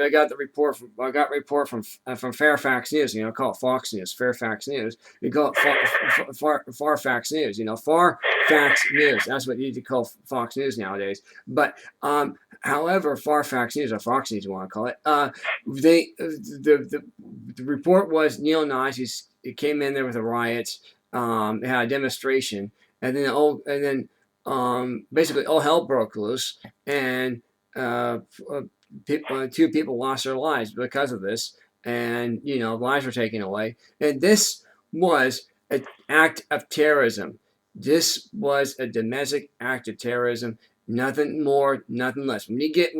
I got the report from from Fairfax News. You know, call it Fox News, Fairfax News. You call it Farfax News. You know, Farfax News. That's what you need to call Fox News nowadays. But however, Farfax News or Fox News, you want to call it. The report was neo Nazis. It came in there with a riot. They had a demonstration, and then basically all hell broke loose, and two people lost their lives because of this, and lives were taken away. And this was an act of terrorism. This was a domestic act of terrorism. Nothing more, nothing less. When you get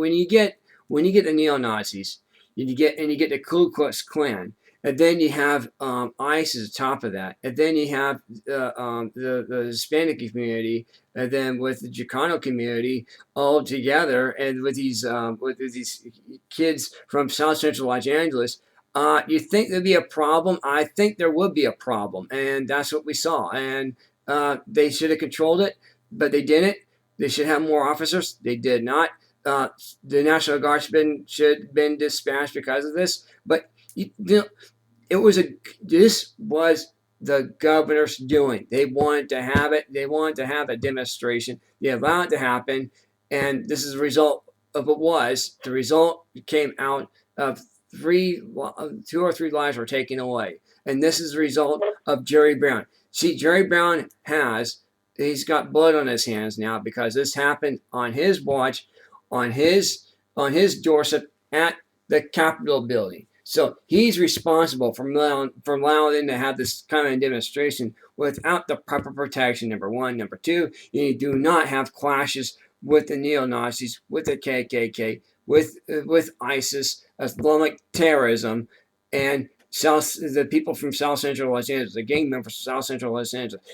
the neo Nazis, you get the Ku Klux Klan, and then you have ICE at the top of that, and then you have the Hispanic community, and then with the Chicano community all together, and with these kids from South Central Los Angeles. You think there'd be a problem? I think there would be a problem, and that's what we saw. And they should have controlled it, but they didn't. They should have more officers. They did not. The National Guard should have been dispatched because of this. But this was the governor's doing. They wanted to have it. They wanted to have a demonstration. They allowed it to happen, and this is the result of what was. The result came out of two or three lives were taken away, and this is the result of Jerry Brown. See, Jerry Brown he's got blood on his hands now because this happened on his watch, on his doorstep at the Capitol building. So he's responsible for allowing them to have this kind of demonstration without the proper protection. Number one. Number two, you do not have clashes with the neo-Nazis, with the KKK, with ISIS, Islamic terrorism, and the people from South Central Los Angeles, the gang members from South Central Los Angeles.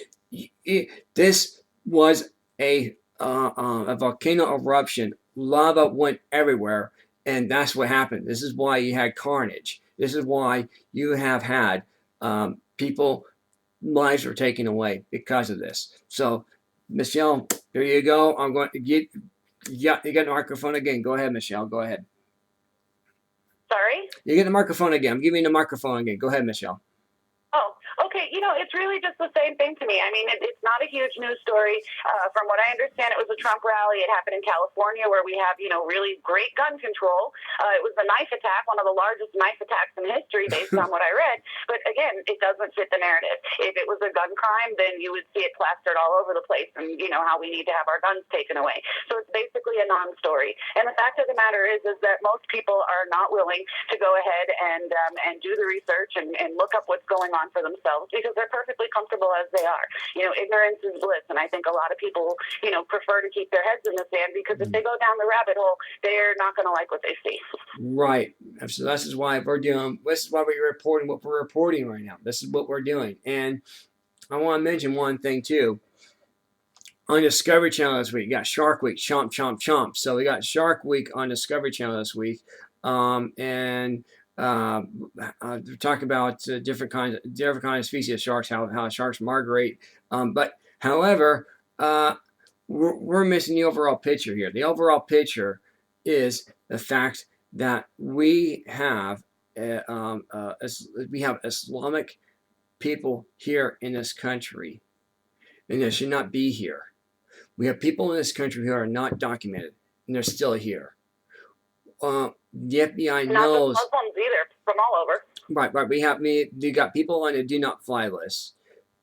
This was a volcano eruption. Lava went everywhere. And that's what happened. This is why you had carnage. This is why you have had people, lives were taken away because of this. So, Michelle, there you go. I'm going to get, you got the microphone again. Go ahead, Michelle. Go ahead. Sorry? You get the microphone again. I'm giving you the microphone again. Go ahead, Michelle. Oh, okay. It's really just the same thing to me. I mean, it's not a huge news story. From what I understand, it was a Trump rally. It happened in California where we have, really great gun control. It was a knife attack, one of the largest knife attacks in history based on what I read. But again, it doesn't fit the narrative. If it was a gun crime, then you would see it plastered all over the place and, how we need to have our guns taken away. So it's basically a non-story. And the fact of the matter is that most people are not willing to go ahead and do the research and look up what's going on for themselves because they're perfectly comfortable as they are. Ignorance is bliss, and I think a lot of people, prefer to keep their heads in the sand because if they go down the rabbit hole, they're not going to like what they see. Right. So this is why we're reporting what we're reporting right now. This is what we're doing. And I want to mention one thing too. On Discovery Channel this week, you got Shark Week, chomp, chomp, chomp. So we got Shark Week on Discovery Channel this week. And talk about different kinds of species of sharks, how sharks migrate. But however, we're missing the overall picture here. The overall picture is the fact that we have Islamic people here in this country, and they should not be here. We have people in this country who are not documented, and they're still here. The FBI knows. Not just Muslims either, from all over. Right. You got people on the do not fly list,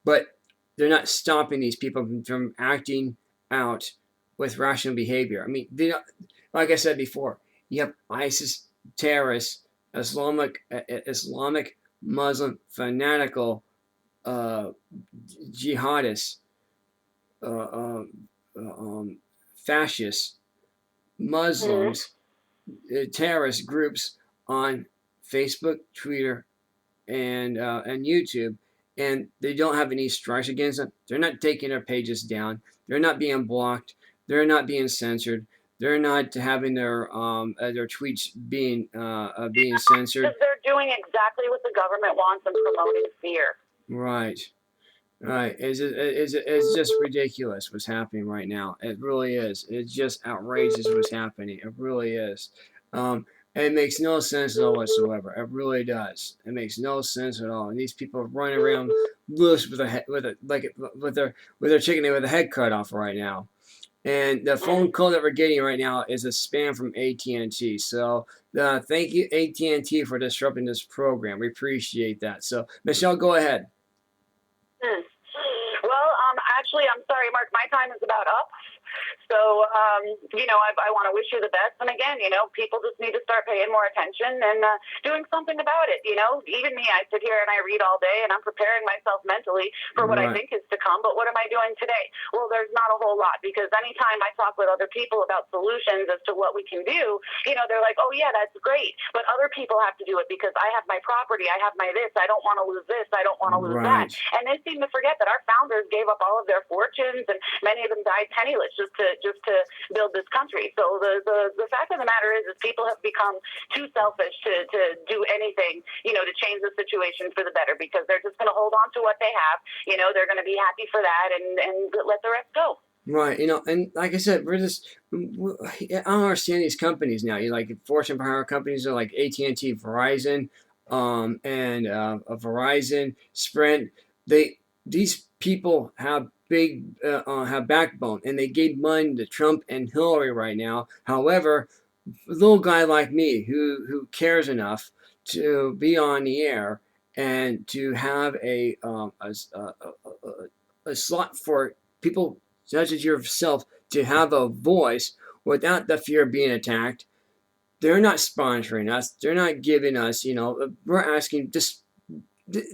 but they're not stopping these people from acting out with rational behavior. I mean, like I said before, you have ISIS terrorists, Islamic Muslim fanatical jihadists, fascists, Muslims, terrorist groups on Facebook, Twitter, and YouTube, and they don't have any strikes against them. They're not taking their pages down. They're not being blocked. They're not being censored. They're not having their tweets being censored. Because they're doing exactly what the government wants and promoting fear. Right. It's just ridiculous what's happening right now. It really is. It's just outrageous what's happening. It really is. It makes no sense at all whatsoever. It really does. It makes no sense at all. And these people are running around loose with their chicken with their head cut off right now. And the phone call that we're getting right now is a spam from AT&T. So thank you, AT&T, for disrupting this program. We appreciate that. So, Michelle, go ahead. Well, actually, I'm sorry, Mark. My time is about up. So, I want to wish you the best. And again, people just need to start paying more attention and doing something about it. Even me, I sit here and I read all day and I'm preparing myself mentally for what I think is to come. But what am I doing today? Well, there's not a whole lot, because anytime I talk with other people about solutions as to what we can do, they're like, oh, yeah, that's great. But other people have to do it because I have my property. I have my this. I don't want to lose this. I don't want to lose that. And they seem to forget that our founders gave up all of their fortunes, and many of them died penniless just to build this country. So the fact of the matter is people have become too selfish to do anything, to change the situation for the better, because they're just going to hold on to what they have. They're going to be happy for that and let the rest go. Right, and like I said, I don't understand these companies now. Like Fortune 500 companies are like AT&T, Verizon, and Verizon, Sprint. These people have have backbone, and they gave money to Trump and Hillary right now. However, a little guy like me who cares enough to be on the air and to have a slot for people such as yourself to have a voice without the fear of being attacked. They're not sponsoring us. They're not giving us. We're asking just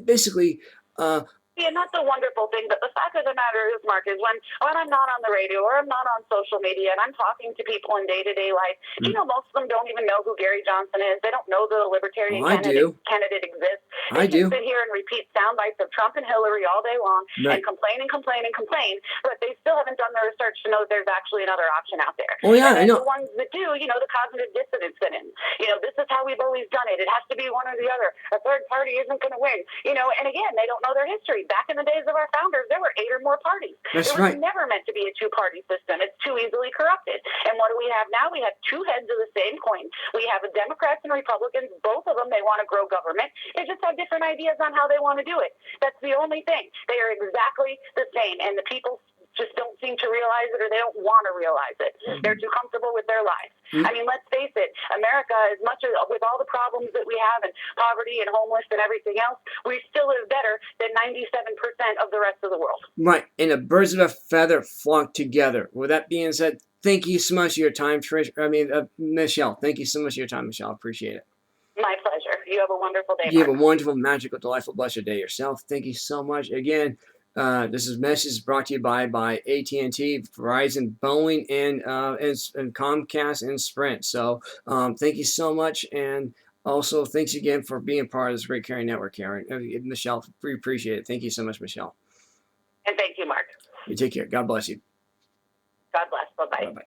basically. And that's a wonderful thing. But the fact of the matter is, Mark, is when I'm not on the radio or I'm not on social media and I'm talking to people in day-to-day life, most of them don't even know who Gary Johnson is. They don't know the Libertarian candidate exists. They just sit here and repeat sound bites of Trump and Hillary all day long and complain and complain and complain, but they still haven't done the research to know that there's actually another option out there. Oh, yeah, I know. The ones that do, the cognitive dissonance fit in. This is how we've always done it. It has to be one or the other. A third party isn't going to win. And again, they don't know their history. Back in the days of our founders, there were 8 or more parties. It was never meant to be a 2-party system. It's too easily corrupted. And what do we have now? We have 2 heads of the same coin. We have Democrats and Republicans. Both of them, they want to grow government. They just have different ideas on how they want to do it. That's the only thing. They are exactly the same. And the people just don't seem to realize it, or they don't want to realize it. They're too comfortable with their lives. I mean, let's face it, America, as much as with all the problems that we have and poverty and homeless and everything else, we still live better than 97% of the rest of the world. Right, and the birds of a feather flock together. With that being said, thank you so much for your time, Michelle. Thank you so much for your time, Michelle. I appreciate it. My pleasure. You have a wonderful day, You have Mark. a wonderful, magical, delightful, blessed day yourself. Thank you so much. Again, this message brought to you by AT&T, Verizon, Boeing, and Comcast and Sprint. So thank you so much, and also thanks again for being part of this great Caring Network, Karen. Michelle, we appreciate it. Thank you so much, Michelle. And thank you, Mark. You take care. God bless you. God bless. Bye-bye. Bye-bye.